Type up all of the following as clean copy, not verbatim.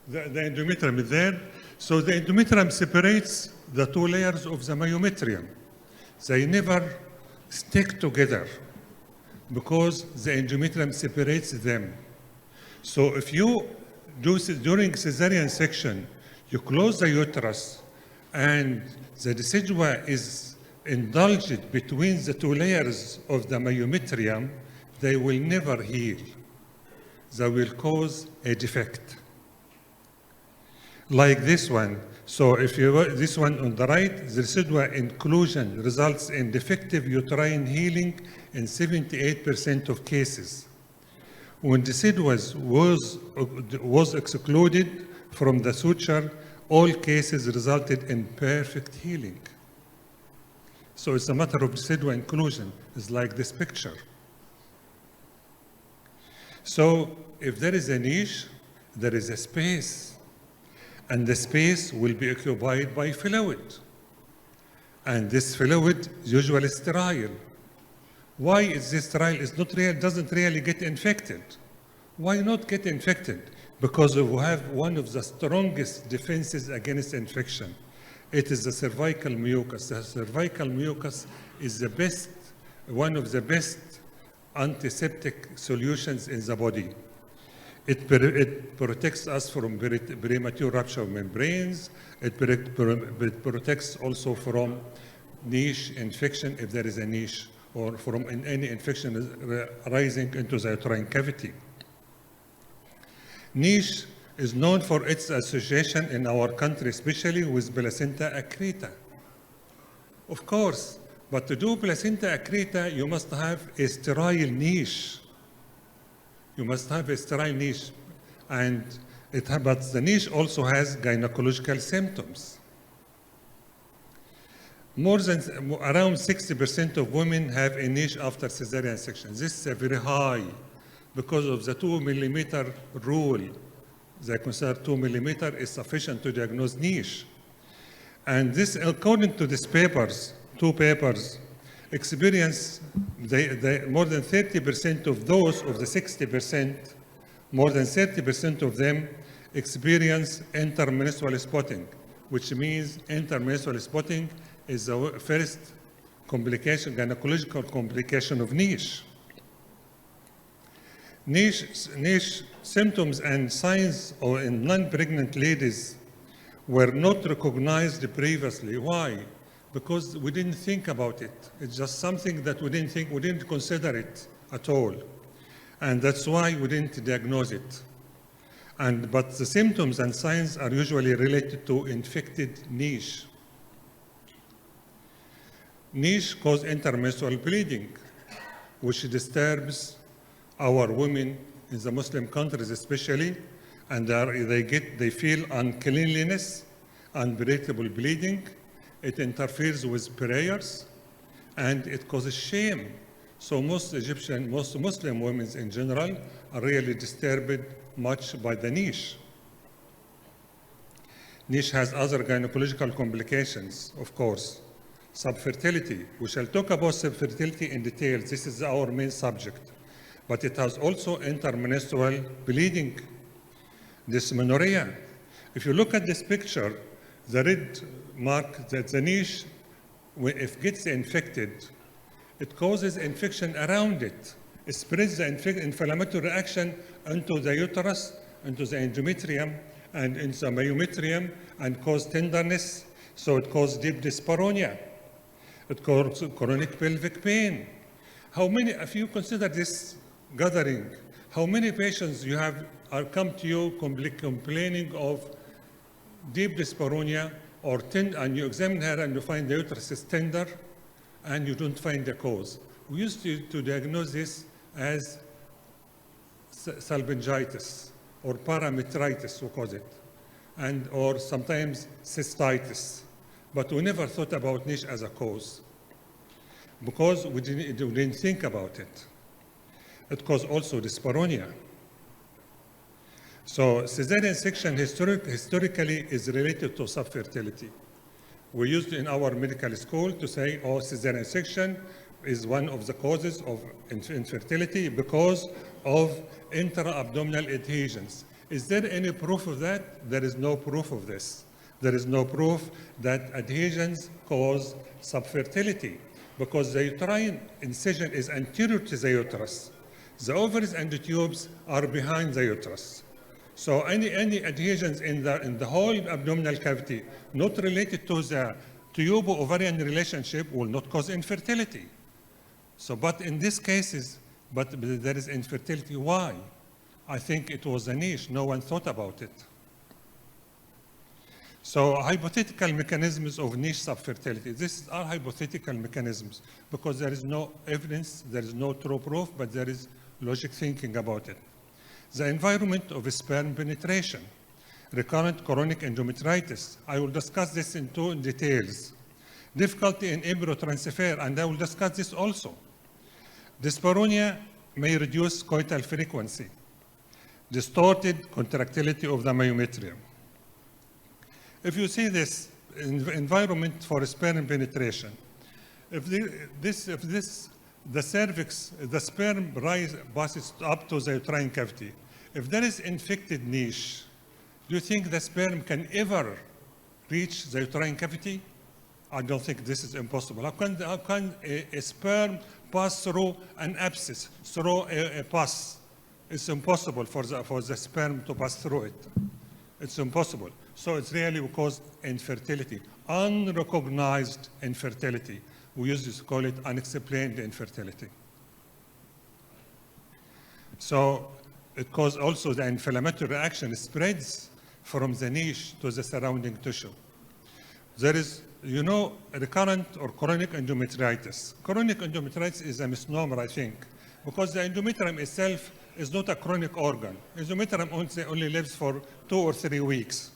The endometrium is there. So the endometrium separates the two layers of the myometrium. They never stick together because the endometrium separates them. So if you do during cesarean section, you close the uterus and the decidua is indulged between the two layers of the myometrium, they will never heal. They will cause a defect. Like this one. So if you this one on the right, the residua inclusion results in defective uterine healing in 78% of cases. When deciduous was excluded from the suture, all cases resulted in perfect healing. So it's a matter of decidua inclusion. It's like this picture. So if there is a niche, there is a space. And the space will be occupied by fluid. And this fluid is usually sterile. Why is this sterile? It's not real, doesn't really get infected. Why not get infected? Because we have one of the strongest defenses against infection. It is the cervical mucus. The cervical mucus is the best, one of the best antiseptic solutions in the body. It protects us from premature rupture of membranes. It protects also from niche infection, if there is a niche, or from any infection rising into the uterine cavity. Niche is known for its association in our country, especially with placenta accreta. Of course, but to do placenta accreta, you must have a sterile niche. You must have a sterile niche, but the niche also has gynecological symptoms. Around 60% of women have a niche after cesarean section. This is very high because of the 2 millimeter rule. They consider 2 millimeter is sufficient to diagnose niche. And this, according to these papers, two papers, experience more than 30% of those of the 60%, more than 30% of them experience intermenstrual spotting, which means intermenstrual spotting is the first complication, gynecological complication of niche. Niche symptoms and signs in non-pregnant ladies were not recognized previously. Why? Because we didn't think about it. It's just something that we didn't consider it at all. And that's why we didn't diagnose it. But the symptoms and signs are usually related to infected niche. Niche causes intermenstrual bleeding, which disturbs our women in the Muslim countries especially, and they feel uncleanliness, unbreakable bleeding. It interferes with prayers, and it causes shame. So most Muslim women in general are really disturbed much by the niche. Niche has other gynecological complications, of course. Subfertility. We shall talk about subfertility in detail. This is our main subject. But it has also intermenstrual bleeding, dysmenorrhea. If you look at this picture, the red mark, that the niche, if it gets infected, it causes infection around it. It spreads the inflammatory reaction into the uterus, into the endometrium, and into the myometrium, and cause tenderness. So it causes deep dyspareunia. It causes chronic pelvic pain. How many, if you consider this gathering, how many patients you have come to you complaining of deep dyspareunia, and you examine her and you find the uterus is tender, and you don't find the cause. We used to diagnose this as salpingitis or parametritis, we call it, or sometimes cystitis. But we never thought about niche as a cause because we didn't think about it. It caused also dyspareunia. So cesarean section historically is related to subfertility. We used in our medical school to say, oh, cesarean section is one of the causes of infertility because of intra-abdominal adhesions. Is there any proof of that? There is no proof of this. There is no proof that adhesions cause subfertility because the uterine incision is anterior to the uterus. The ovaries and the tubes are behind the uterus. So any adhesions in the whole abdominal cavity not related to the tube-ovarian relationship will not cause infertility. So, but in these cases, but there is infertility. Why? I think it was a niche. No one thought about it. So hypothetical mechanisms of niche subfertility. These are hypothetical mechanisms because there is no evidence, there is no true proof, but there is logic thinking about it. The environment of sperm penetration, recurrent chronic endometritis. I will discuss this in details. Difficulty in embryo transfer, and I will discuss this also. Dyspareunia may reduce coital frequency. Distorted contractility of the myometrium. If you see this environment for sperm penetration, if the cervix, the sperm passes up to the uterine cavity, if there is infected niche, do you think the sperm can ever reach the uterine cavity? I don't think this is impossible. How can a sperm pass through an abscess, through a pus? It's impossible for the sperm to pass through it. It's impossible. So it's really because infertility, unrecognized infertility. We used to call it unexplained infertility. So it causes also the inflammatory reaction spreads from the niche to the surrounding tissue. There is, you know, recurrent or chronic endometritis. Chronic endometritis is a misnomer, I think, because the endometrium itself is not a chronic organ. Endometrium only lives for 2 or 3 weeks.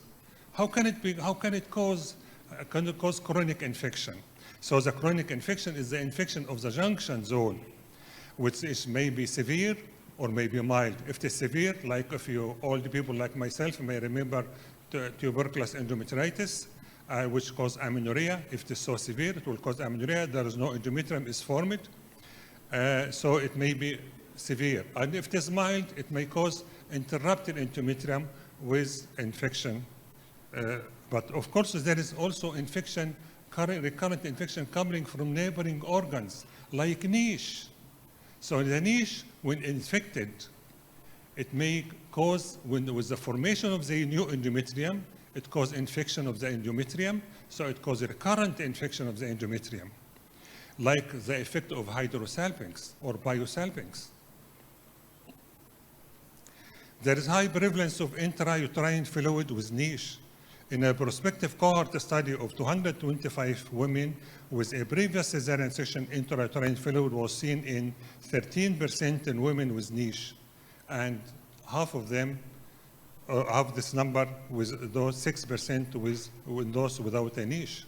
How can it cause chronic infection? So the chronic infection is the infection of the junction zone, which is maybe severe or maybe mild. If it is severe, like if you old people like myself may remember tuberculous endometritis, which causes amenorrhea. If it is so severe, it will cause amenorrhea. There is no endometrium is formed. So it may be severe. And if it is mild, it may cause interrupted endometrium with infection. But of course, there is also infection, recurrent infection coming from neighboring organs, like niche. So the niche, when infected, it may cause, with the formation of the new endometrium, it causes infection of the endometrium, so it causes recurrent infection of the endometrium, like the effect of hydrosalpinx or biosalpinx. There is high prevalence of intrauterine fluid with niche. In a prospective cohort study of 225 women with a previous cesarean section, intrauterine fluid was seen in 13% in women with niche, and half of them, half this number, with those 6% with those without a niche.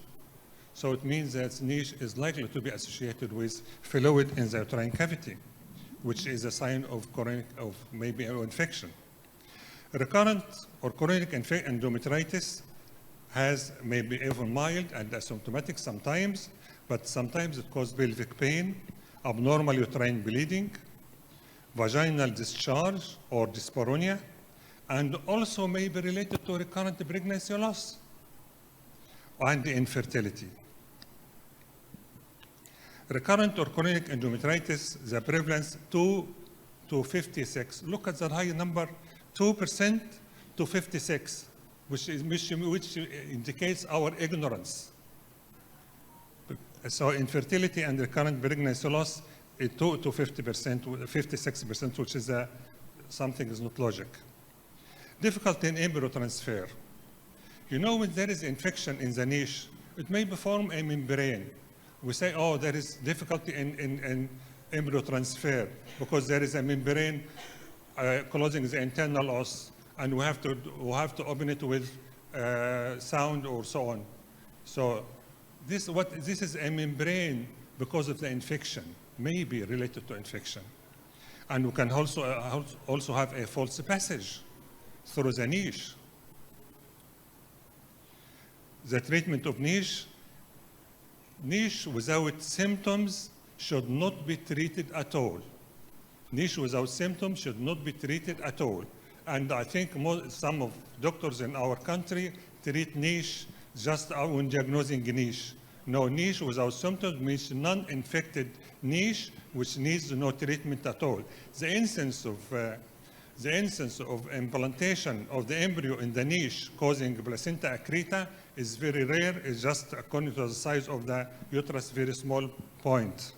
So it means that niche is likely to be associated with fluid in the uterine cavity, which is a sign of chronic, of maybe an infection. Recurrent or chronic endometritis has maybe even mild and asymptomatic sometimes, but sometimes it causes pelvic pain, abnormal uterine bleeding, vaginal discharge or dyspareunia, and also may be related to recurrent pregnancy loss and infertility. Recurrent or chronic endometritis, the prevalence 2 to 56. Look at the high number, 2% to 56, which indicates our ignorance. So infertility and recurrent pregnancy loss is 2 to 50%, 56%, which is something is not logic. Difficulty in embryo transfer. You know, when there is infection in the niche, it may form a membrane. We say, oh, there is difficulty in embryo transfer because there is a membrane closing the internal os, and we have to open it with sound or so on. So this is a membrane because of the infection, may be related to infection. And we can also have a false passage through the niche. The treatment of niche without symptoms should not be treated at all. Niche without symptoms should not be treated at all. And I think some of doctors in our country treat niche just when diagnosing niche. No, niche without symptoms means non-infected niche, which needs no treatment at all. The instance of implantation of the embryo in the niche causing placenta accreta is very rare. It's just according to the size of the uterus, very small point.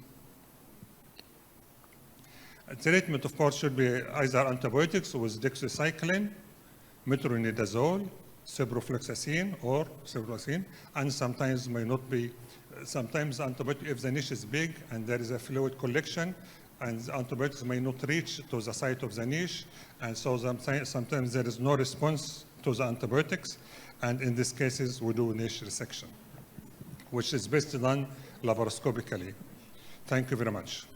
Treatment, of course, should be either antibiotics with doxycycline, metronidazole, ciprofloxacin, or ciprofloxacin, and sometimes may not be. Sometimes antibiotic, if the niche is big and there is a fluid collection, and the antibiotics may not reach to the site of the niche, and so sometimes there is no response to the antibiotics, and in these cases we do niche resection, which is best done laparoscopically. Thank you very much.